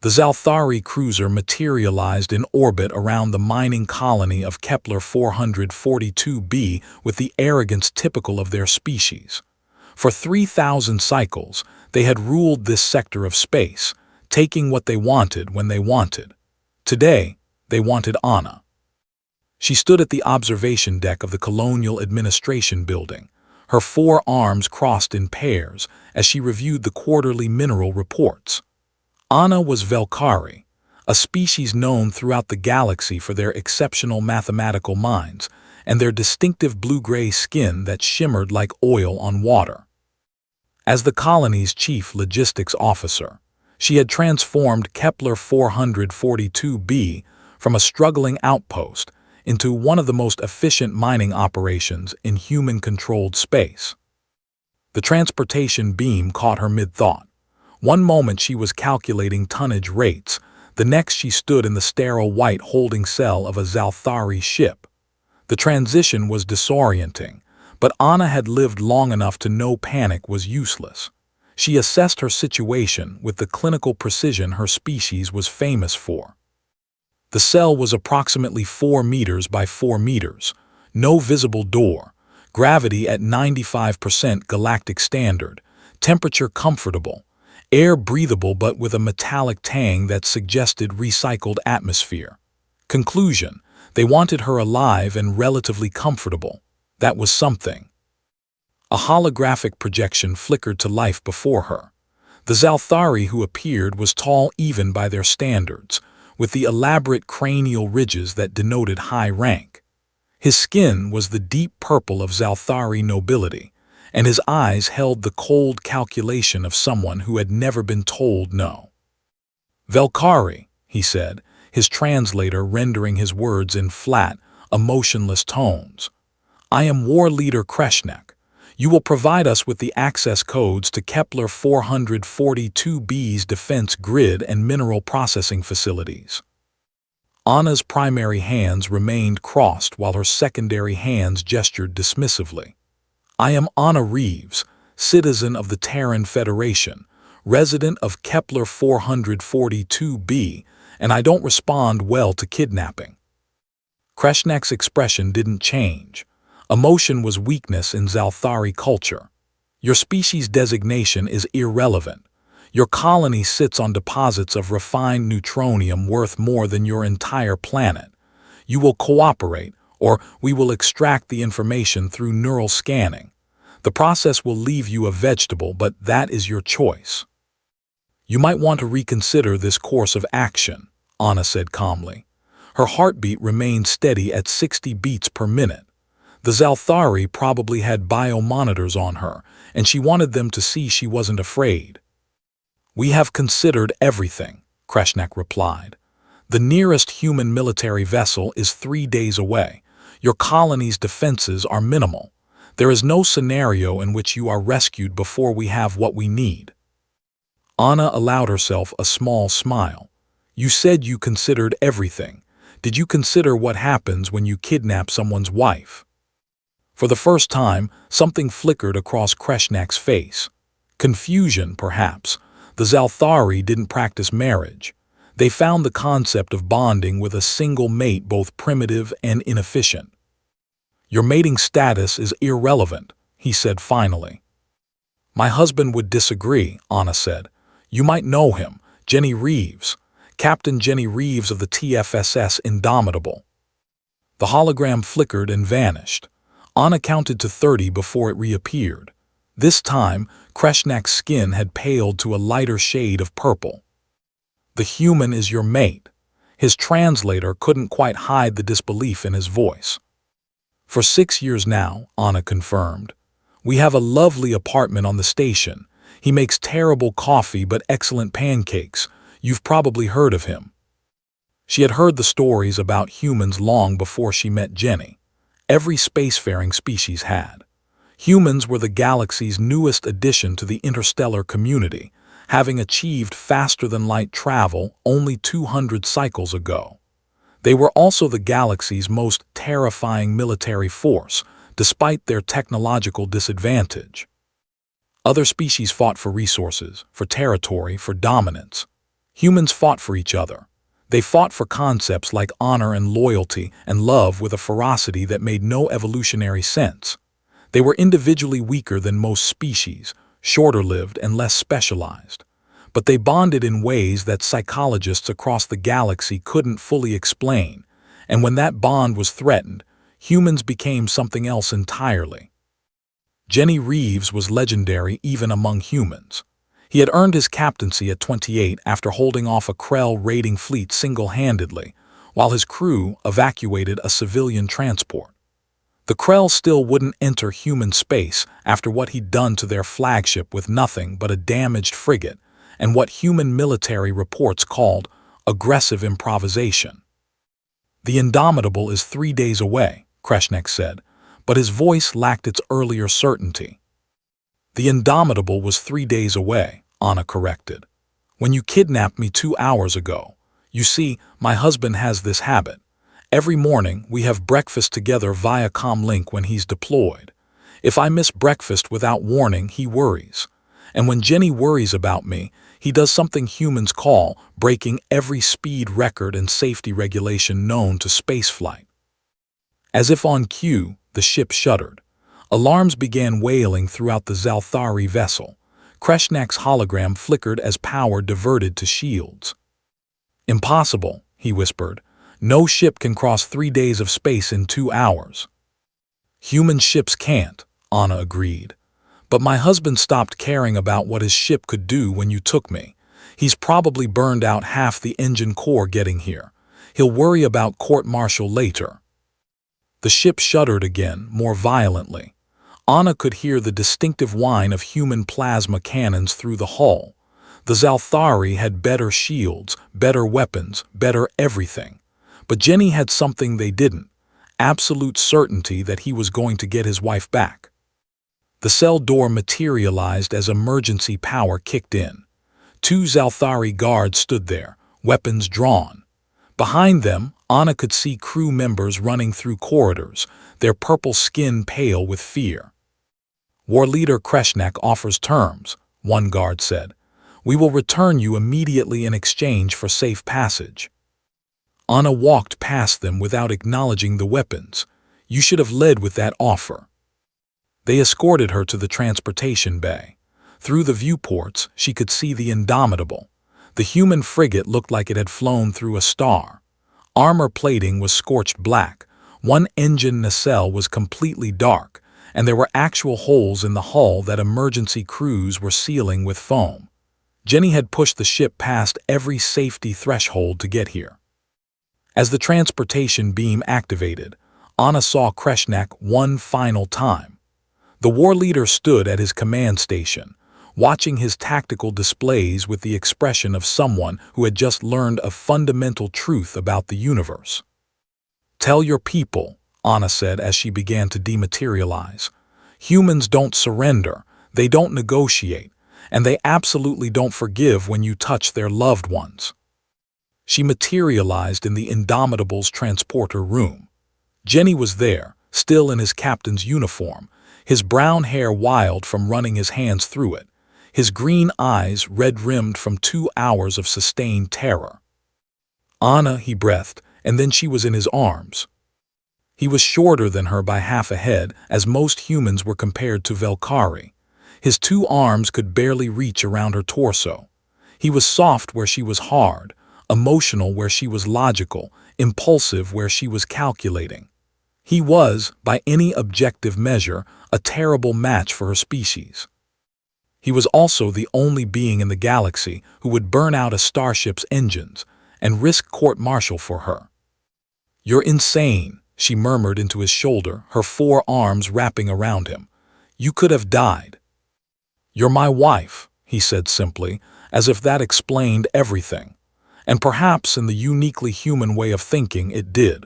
The Zalthari cruiser materialized in orbit around the mining colony of Kepler 442b with the arrogance typical of their species. For 3,000 cycles, they had ruled this sector of space, taking what they wanted when they wanted. Today, they wanted Anna. She stood at the observation deck of the Colonial Administration Building, her four arms crossed in pairs as she reviewed the quarterly mineral reports. Anna was Velkari, a species known throughout the galaxy for their exceptional mathematical minds and their distinctive blue-gray skin that shimmered like oil on water. As the colony's chief logistics officer, she had transformed Kepler 442b from a struggling outpost into one of the most efficient mining operations in human-controlled space. The transportation beam caught her mid-thought. One moment she was calculating tonnage rates, the next she stood in the sterile white holding cell of a Zalthari ship. The transition was disorienting, but Anna had lived long enough to know panic was useless. She assessed her situation with the clinical precision her species was famous for. The cell was approximately 4 meters by 4 meters, no visible door, gravity at 95% galactic standard, temperature comfortable, air breathable but with a metallic tang that suggested recycled atmosphere. Conclusion: they wanted her alive and relatively comfortable. That was something. A holographic projection flickered to life before her. The Zalthari who appeared was tall even by their standards, with the elaborate cranial ridges that denoted high rank. His skin was the deep purple of Zalthari nobility, and his eyes held the cold calculation of someone who had never been told no. "Velkari," he said, his translator rendering his words in flat, emotionless tones. "I am War Leader Kreshnek. You will provide us with the access codes to Kepler 442b's defense grid and mineral processing facilities." Anna's primary hands remained crossed while her secondary hands gestured dismissively. "I am Anna Reeves, citizen of the Terran Federation, resident of Kepler 442b, and I don't respond well to kidnapping." Kreshnek's expression didn't change. Emotion was weakness in Zalthari culture. "Your species designation is irrelevant. Your colony sits on deposits of refined neutronium worth more than your entire planet. You will cooperate, or we will extract the information through neural scanning. The process will leave you a vegetable, but that is your choice." "You might want to reconsider this course of action," Anna said calmly. Her heartbeat remained steady at 60 beats per minute. The Zalthari probably had biomonitors on her, and she wanted them to see she wasn't afraid. "We have considered everything," Kreshnek replied. "The nearest human military vessel is 3 days away. Your colony's defenses are minimal. There is no scenario in which you are rescued before we have what we need." Anna allowed herself a small smile. "You said you considered everything. Did you consider what happens when you kidnap someone's wife?" For the first time, something flickered across Kreshnek's face. Confusion, perhaps. The Zalthari didn't practice marriage. They found the concept of bonding with a single mate both primitive and inefficient. "Your mating status is irrelevant," he said finally. "My husband would disagree," Anna said. "You might know him, Jenny Reeves, Captain Jenny Reeves of the TFSS Indomitable." The hologram flickered and vanished. Anna counted to 30 before it reappeared. This time, Kreshnek's skin had paled to a lighter shade of purple. "The human is your mate." His translator couldn't quite hide the disbelief in his voice. "For 6 years now," Anna confirmed. "We have a lovely apartment on the station. He makes terrible coffee but excellent pancakes. You've probably heard of him." She had heard the stories about humans long before she met Jenny. Every spacefaring species had. Humans were the galaxy's newest addition to the interstellar community, having achieved faster-than-light travel only 200 cycles ago. They were also the galaxy's most terrifying military force, despite their technological disadvantage. Other species fought for resources, for territory, for dominance. Humans fought for each other. They fought for concepts like honor and loyalty and love with a ferocity that made no evolutionary sense. They were individually weaker than most species, shorter-lived and less specialized. But they bonded in ways that psychologists across the galaxy couldn't fully explain, and when that bond was threatened, humans became something else entirely. Jenny Reeves was legendary even among humans. He had earned his captaincy at 28 after holding off a Krell raiding fleet single-handedly, while his crew evacuated a civilian transport. The Krell still wouldn't enter human space after what he'd done to their flagship with nothing but a damaged frigate and what human military reports called aggressive improvisation. "The Indomitable is 3 days away," Kreshnek said, but his voice lacked its earlier certainty. "The Indomitable was 3 days away," Anna corrected. "When you kidnapped me 2 hours ago. You see, my husband has this habit. Every morning we have breakfast together via comlink when he's deployed. If I miss breakfast without warning, he worries. And when Jenny worries about me, he does something humans call breaking every speed record and safety regulation known to spaceflight." As if on cue, the ship shuddered. Alarms began wailing throughout the Zalthari vessel. Kreshnek's hologram flickered as power diverted to shields. "Impossible," he whispered. "No ship can cross 3 days of space in 2 hours." "Human ships can't," Anna agreed. "But my husband stopped caring about what his ship could do when you took me. He's probably burned out half the engine core getting here. He'll worry about court-martial later." The ship shuddered again, more violently. Anna could hear the distinctive whine of human plasma cannons through the hull. The Zalthari had better shields, better weapons, better everything. But Jenny had something they didn't: absolute certainty that he was going to get his wife back. The cell door materialized as emergency power kicked in. 2 Zalthari guards stood there, weapons drawn. Behind them, Anna could see crew members running through corridors, their purple skin pale with fear. "War Leader Kreshnek offers terms," one guard said. "We will return you immediately in exchange for safe passage." Anna walked past them without acknowledging the weapons. "You should have led with that offer." They escorted her to the transportation bay. Through the viewports, she could see the Indomitable. The human frigate looked like it had flown through a star. Armor plating was scorched black, one engine nacelle was completely dark, and there were actual holes in the hull that emergency crews were sealing with foam. Jenny had pushed the ship past every safety threshold to get here. As the transportation beam activated, Anna saw Kreshnek one final time. The war leader stood at his command station, watching his tactical displays with the expression of someone who had just learned a fundamental truth about the universe. "Tell your people," Anna said as she began to dematerialize. "Humans don't surrender, they don't negotiate, and they absolutely don't forgive when you touch their loved ones." She materialized in the Indomitable's transporter room. Jenny was there, still in his captain's uniform, his brown hair wild from running his hands through it, his green eyes red-rimmed from 2 hours of sustained terror. "Anna," he breathed, and then she was in his arms. He was shorter than her by half a head, as most humans were compared to Velkari. His 2 arms could barely reach around her torso. He was soft where she was hard, emotional where she was logical, impulsive where she was calculating. He was, by any objective measure, a terrible match for her species. He was also the only being in the galaxy who would burn out a starship's engines and risk court-martial for her. "You're insane," she murmured into his shoulder, her 4 arms wrapping around him. "You could have died." "You're my wife," he said simply, as if that explained everything. And perhaps in the uniquely human way of thinking it did.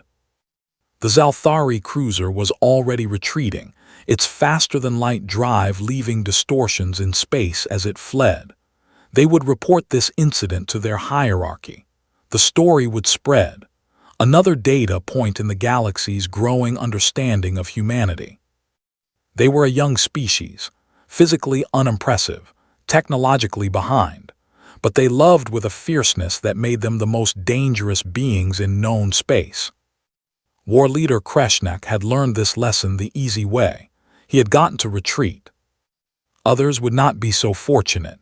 The Zalthari cruiser was already retreating, its faster-than-light drive leaving distortions in space as it fled. They would report this incident to their hierarchy. The story would spread. Another data point in the galaxy's growing understanding of humanity. They were a young species, physically unimpressive, technologically behind, but they loved with a fierceness that made them the most dangerous beings in known space. War leader Kreshnak had learned this lesson the easy way. He had gotten to retreat. Others would not be so fortunate.